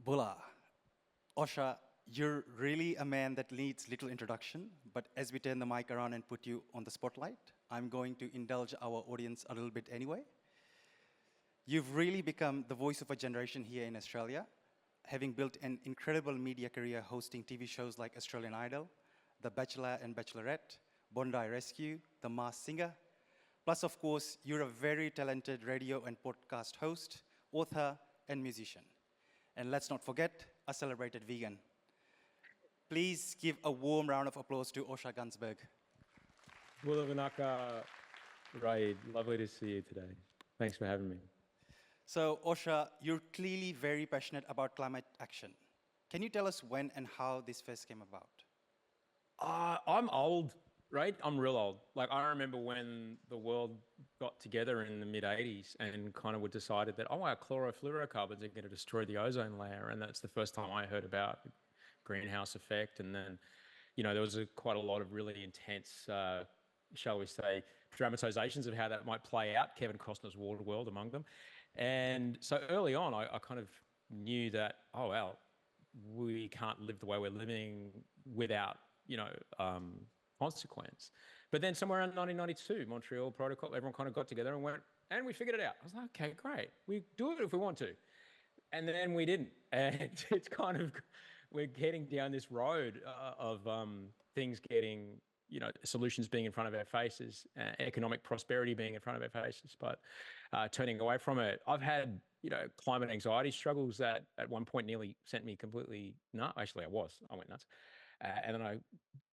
Bola, Osha, you're really a man that needs little introduction, but as we turn the mic around and put you on the spotlight, I'm going to indulge our audience a little bit anyway. You've really become the voice of a generation here in Australia, having built an incredible media career hosting TV shows like Australian Idol, The Bachelor and Bachelorette, Bondi Rescue, The Masked Singer. Plus, of course, you're a very talented radio and podcast host, author, and musician. And let's not forget, a celebrated vegan. Please give a warm round of applause to Osher Günsberg. Wulavanaka, Raeed, lovely to see you today. Thanks for having me. So, Osher, you're clearly very passionate about climate action. Can you tell us when and how this first came about? I'm old, right? I'm real old. Like, I remember when the world got together in the mid-'80s and kind of decided that, oh, our chlorofluorocarbons are going to destroy the ozone layer. And that's the first time I heard about greenhouse effect. And then, there was quite a lot of really intense, shall we say, dramatizations of how that might play out. Kevin Costner's Waterworld among them. And so early on, I kind of knew that, oh, well, we can't live the way we're living without, consequence. But then somewhere around 1992, Montreal Protocol, everyone kind of got together and went, and we figured it out. I was like, okay, great. We do it if we want to. And then we didn't. And it's kind of, we're heading down this road of things getting, solutions being in front of our faces, economic prosperity being in front of our faces, but turning away from it. I've had, climate anxiety struggles that at one point nearly sent me completely nuts. Actually, I went nuts. And then I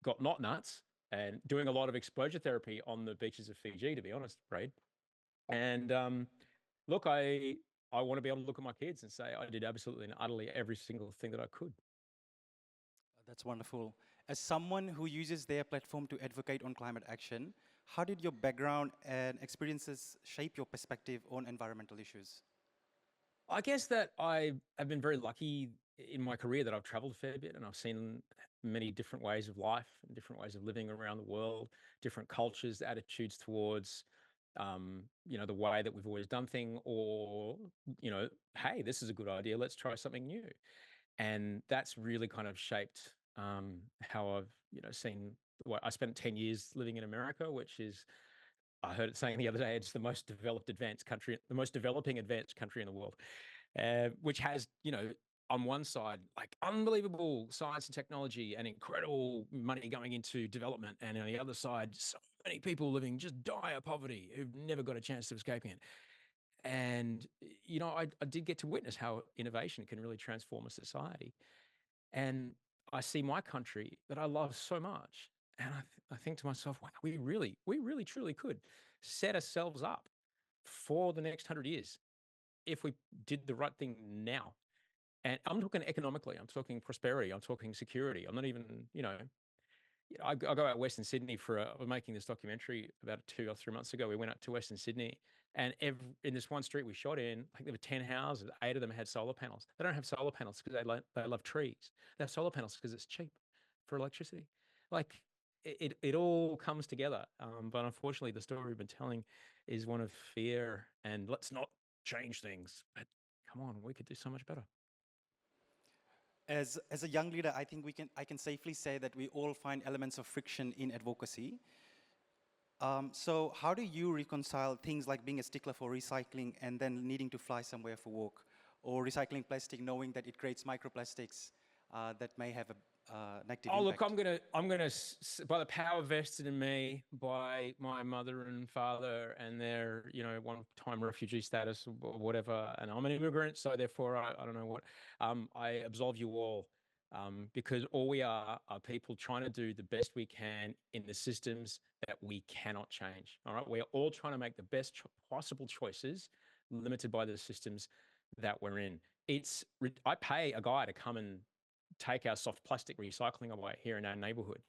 got not nuts and doing a lot of exposure therapy on the beaches of Fiji, to be honest, Raeed. And look, I want to be able to look at my kids and say I did absolutely and utterly every single thing that I could. That's wonderful. As someone who uses their platform to advocate on climate action, how did your background and experiences shape your perspective on environmental issues? I guess that I have been very lucky in my career that I've traveled a fair bit and I've seen many different ways of life and different ways of living around the world, different cultures, attitudes towards, the way that we've always done things, or, hey, this is a good idea. Let's try something new. And that's really kind of shaped how I've, seen. I spent 10 years living in America, which is, I heard it saying the other day, it's the most developed advanced country, the most developing advanced country in the world, which has, on one side, like unbelievable science and technology and incredible money going into development. And on the other side, so many people living just dire poverty who've never got a chance of escaping it. And, I did get to witness how innovation can really transform a society. And I see my country that I love so much. And I think to myself, wow, we really truly could set ourselves up for the next 100 years if we did the right thing now. And I'm talking economically, I'm talking prosperity, I'm talking security. I'm not even, I go out Western Sydney we're making this documentary about 2 or 3 months ago. We went up to Western Sydney and in this one street we shot in, I think there were 10 houses, 8 of them had solar panels. They don't have solar panels because they love trees. They have solar panels because it's cheap for electricity. Like it all comes together. But unfortunately, the story we've been telling is one of fear and let's not change things. But come on, we could do so much better. As a young leader, I think I can safely say that we all find elements of friction in advocacy. So how do you reconcile things like being a stickler for recycling and then needing to fly somewhere for work, or recycling plastic knowing that it creates microplastics that may have a negative impact? Look, I'm gonna, by the power vested in me by my mother and father and their, one-time refugee status or whatever, and I'm an immigrant, so therefore I don't know what, I absolve you all, because all we are people trying to do the best we can in the systems that we cannot change. All right, we're all trying to make the best possible choices, limited by the systems that we're in. I pay a guy to come and take our soft plastic recycling away here in our neighborhood.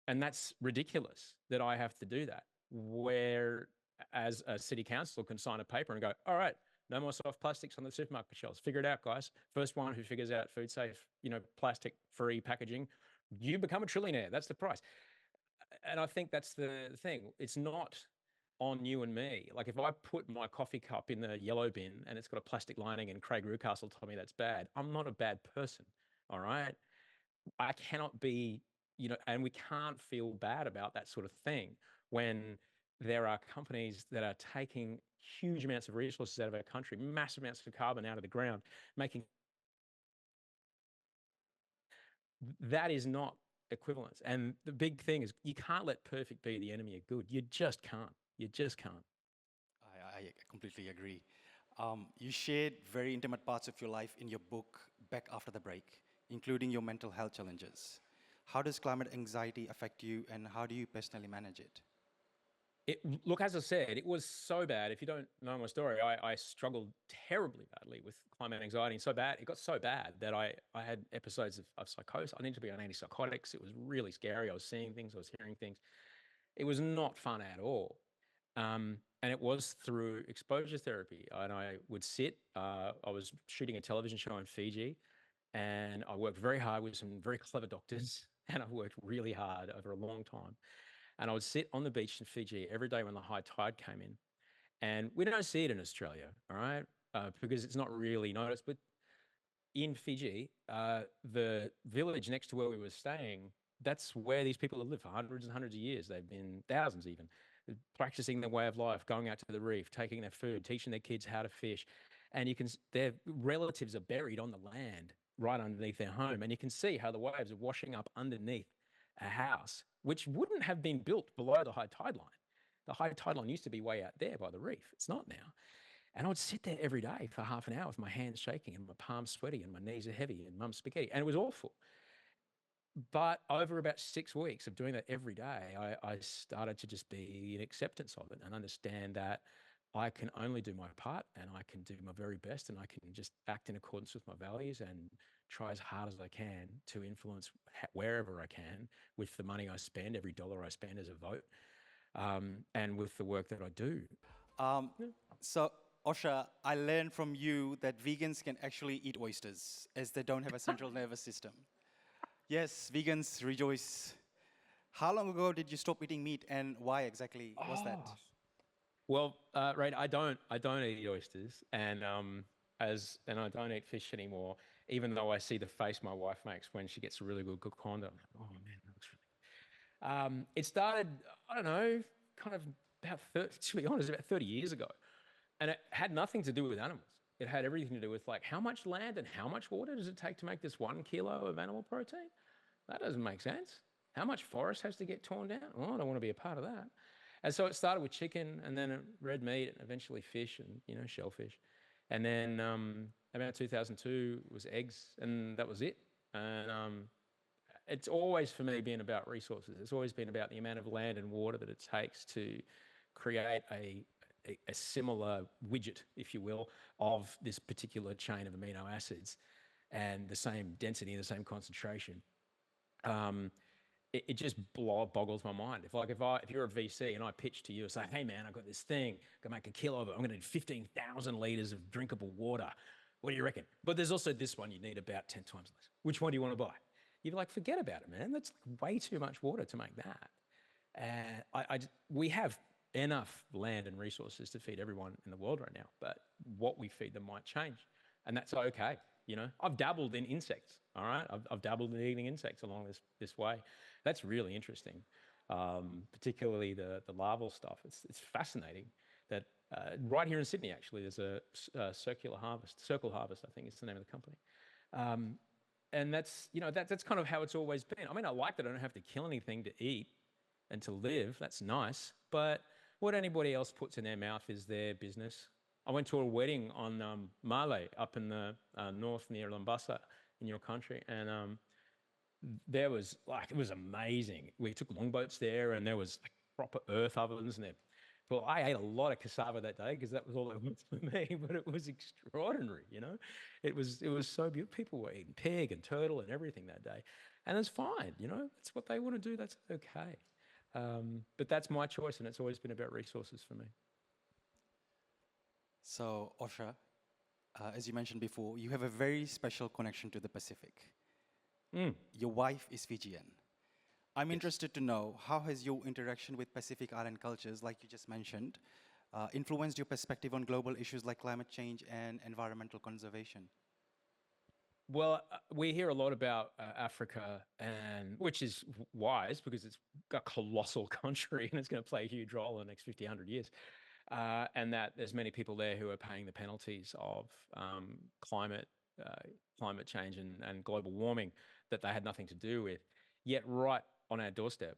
And that's ridiculous that I have to do that. Where as a city council can sign a paper and go, all right, no more soft plastics on the supermarket shelves. Figure it out, guys. First one who figures out food safe, plastic-free packaging, you become a trillionaire. That's the price. And I think that's the thing. It's not on you and me. Like if I put my coffee cup in the yellow bin and it's got a plastic lining and Craig Rucastle told me that's bad, I'm not a bad person. All right. I cannot be, and we can't feel bad about that sort of thing when there are companies that are taking huge amounts of resources out of our country, massive amounts of carbon out of the ground, making that is not equivalence. And the big thing is you can't let perfect be the enemy of good. You just can't. You just can't. I completely agree. You shared very intimate parts of your life in your book, Back After the Break, including your mental health challenges. How does climate anxiety affect you, and how do you personally manage it? Look, as I said, it was so bad. If you don't know my story, I struggled terribly badly with climate anxiety. And so bad, it got so bad that I had episodes of psychosis. I needed to be on antipsychotics. It was really scary. I was seeing things, I was hearing things. It was not fun at all. And it was through exposure therapy. And I would sit, I was shooting a television show in Fiji, and I worked very hard with some very clever doctors, and I worked really hard over a long time. And I would sit on the beach in Fiji every day when the high tide came in. And we don't see it in Australia, all right, because it's not really noticed. But in Fiji, the village next to where we were staying, that's where these people have lived for hundreds and hundreds of years. They've been thousands even, practicing their way of life, going out to the reef, taking their food, teaching their kids how to fish. And their relatives are buried on the land right underneath their home. And you can see how the waves are washing up underneath a house, which wouldn't have been built below the high tide line. The high tide line used to be way out there by the reef. It's not now. And I would sit there every day for half an hour with my hands shaking and my palms sweaty and my knees are heavy and mum's spaghetti. And it was awful. But over about 6 weeks of doing that every day, I started to just be in acceptance of it and understand that I can only do my part and I can do my very best and I can just act in accordance with my values and try as hard as I can to influence wherever I can with the money I spend. Every dollar I spend is a vote, and with the work that I do. Um, Yeah. so, Osher, I learned from you that vegans can actually eat oysters as they don't have a central nervous system. Yes, vegans rejoice. How long ago did you stop eating meat, and why exactly was that? Oh, well, Raeed, I don't eat oysters, and I don't eat fish anymore. Even though I see the face my wife makes when she gets a really good coconda, I'm like, oh man, that looks really. It started, I don't know, kind of about 30, to be honest, about 30 years ago, and it had nothing to do with animals. It had everything to do with like how much land and how much water does it take to make this 1 kilo of animal protein? That doesn't make sense. How much forest has to get torn down? Oh, I don't want to be a part of that. And so it started with chicken, and then red meat, and eventually fish, and shellfish. And then about 2002 was eggs, and that was it. And it's always for me been about resources. It's always been about the amount of land and water that it takes to create a similar widget, if you will, of this particular chain of amino acids, and the same density and the same concentration. It just boggles my mind. If you're a VC and I pitch to you and say, hey man, I've got this thing, I can make a kilo of it. I'm going to need 15,000 liters of drinkable water. What do you reckon? But there's also this one you need about 10 times less. Which one do you want to buy? You're like, forget about it, man. That's way too much water to make that. And we have enough land and resources to feed everyone in the world right now, but what we feed them might change, and that's okay. I've dabbled in insects. All right, I've dabbled in eating insects along this way. That's really interesting, particularly the larval stuff. It's fascinating that right here in Sydney, actually, there's a Circle Harvest, I think is the name of the company. And that's that's kind of how it's always been. I mean, I like that I don't have to kill anything to eat and to live. That's nice, but what anybody else puts in their mouth is their business. I went to a wedding on Malé up in the north near Lambasa in your country, and there was it was amazing. We took longboats there, and there was like proper earth ovens, and well, I ate a lot of cassava that day because that was all there was for me. But it was extraordinary, It was so beautiful. People were eating pig and turtle and everything that day, and it's fine, That's what they want to do. That's okay. But that's my choice, and it's always been about resources for me. So, Osher, as you mentioned before, you have a very special connection to the Pacific. Mm. Your wife is Fijian. I'm interested to know, how has your interaction with Pacific Island cultures, like you just mentioned, influenced your perspective on global issues like climate change and environmental conservation? Well, we hear a lot about Africa, and which is wise because it's a colossal country and it's going to play a huge role in the next 50, 100 years. And that there's many people there who are paying the penalties of climate uh, climate change and global warming that they had nothing to do with. Yet right on our doorstep,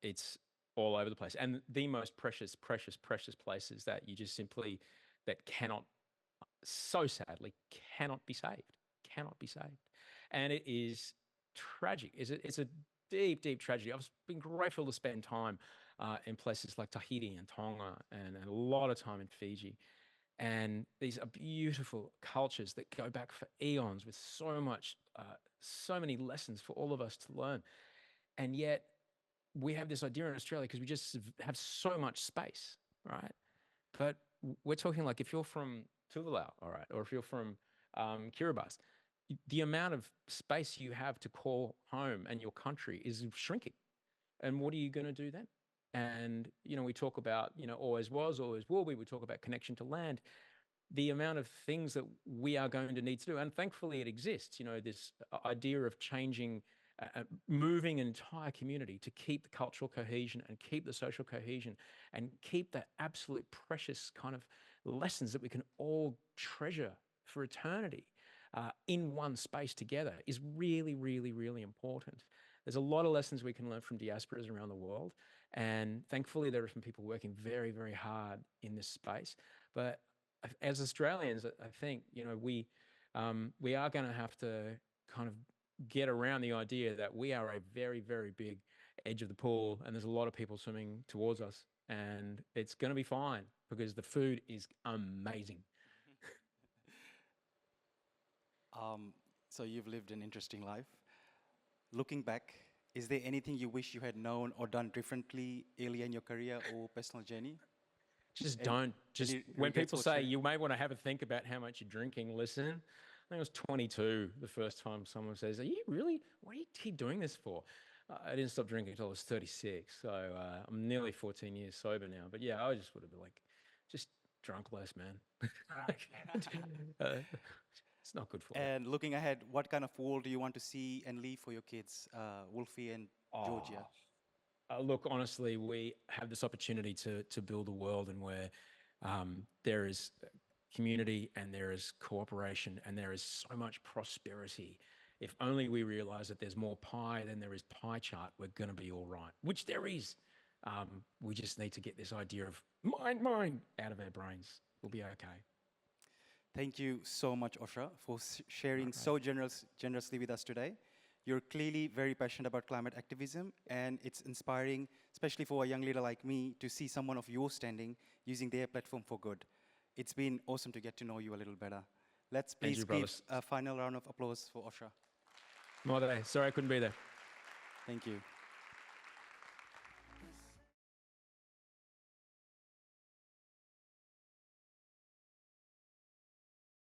it's all over the place. And the most precious, precious, precious places that you just simply, that cannot, so sadly, cannot be saved, cannot be saved. And it is tragic. It's a deep, deep tragedy. I've been grateful to spend time in places like Tahiti and Tonga and a lot of time in Fiji. And these are beautiful cultures that go back for eons with so much, so many lessons for all of us to learn. And yet we have this idea in Australia because we just have so much space, right? But we're talking like if you're from Tuvalu, all right, or if you're from Kiribati, the amount of space you have to call home and your country is shrinking. And what are you going to do then? And, we talk about, always was, always will be. We talk about connection to land. The amount of things that we are going to need to do, and thankfully it exists, this idea of changing, moving an entire community to keep the cultural cohesion and keep the social cohesion and keep that absolute precious kind of lessons that we can all treasure for eternity in one space together is really, really, really important. There's a lot of lessons we can learn from diasporas around the world. And thankfully, there are some people working very, very hard in this space. But as Australians, I think, we are going to have to kind of get around the idea that we are a very, very big edge of the pool and there's a lot of people swimming towards us. And it's going to be fine because the food is amazing. So you've lived an interesting life. Looking back, is there anything you wish you had known or done differently earlier in your career or personal journey? Just Any, don't. Just any when regrets people worth say sharing? you may want to have a think about how much you're drinking, listen. I think I was 22 the first time someone says, "Are you really? What do you keep doing this for?" I didn't stop drinking until I was 36, so I'm nearly 14 years sober now. But yeah, I just would have been like, just drunk less, man. It's not good for you. And looking ahead, what kind of world do you want to see and leave for your kids, Wolfie and Georgia? Look, honestly, we have this opportunity to build a world in where there is community and there is cooperation and there is so much prosperity. If only we realize that there's more pie than there is pie chart, we're going to be all right, which there is. We just need to get this idea of mine out of our brains. We'll be okay. Thank you so much, Osher, for sharing so generously with us today. You're clearly very passionate about climate activism, and it's inspiring, especially for a young leader like me, to see someone of your standing using their platform for good. It's been awesome to get to know you a little better. Let's please give a final round of applause for Osher. Sorry I couldn't be there. Thank you.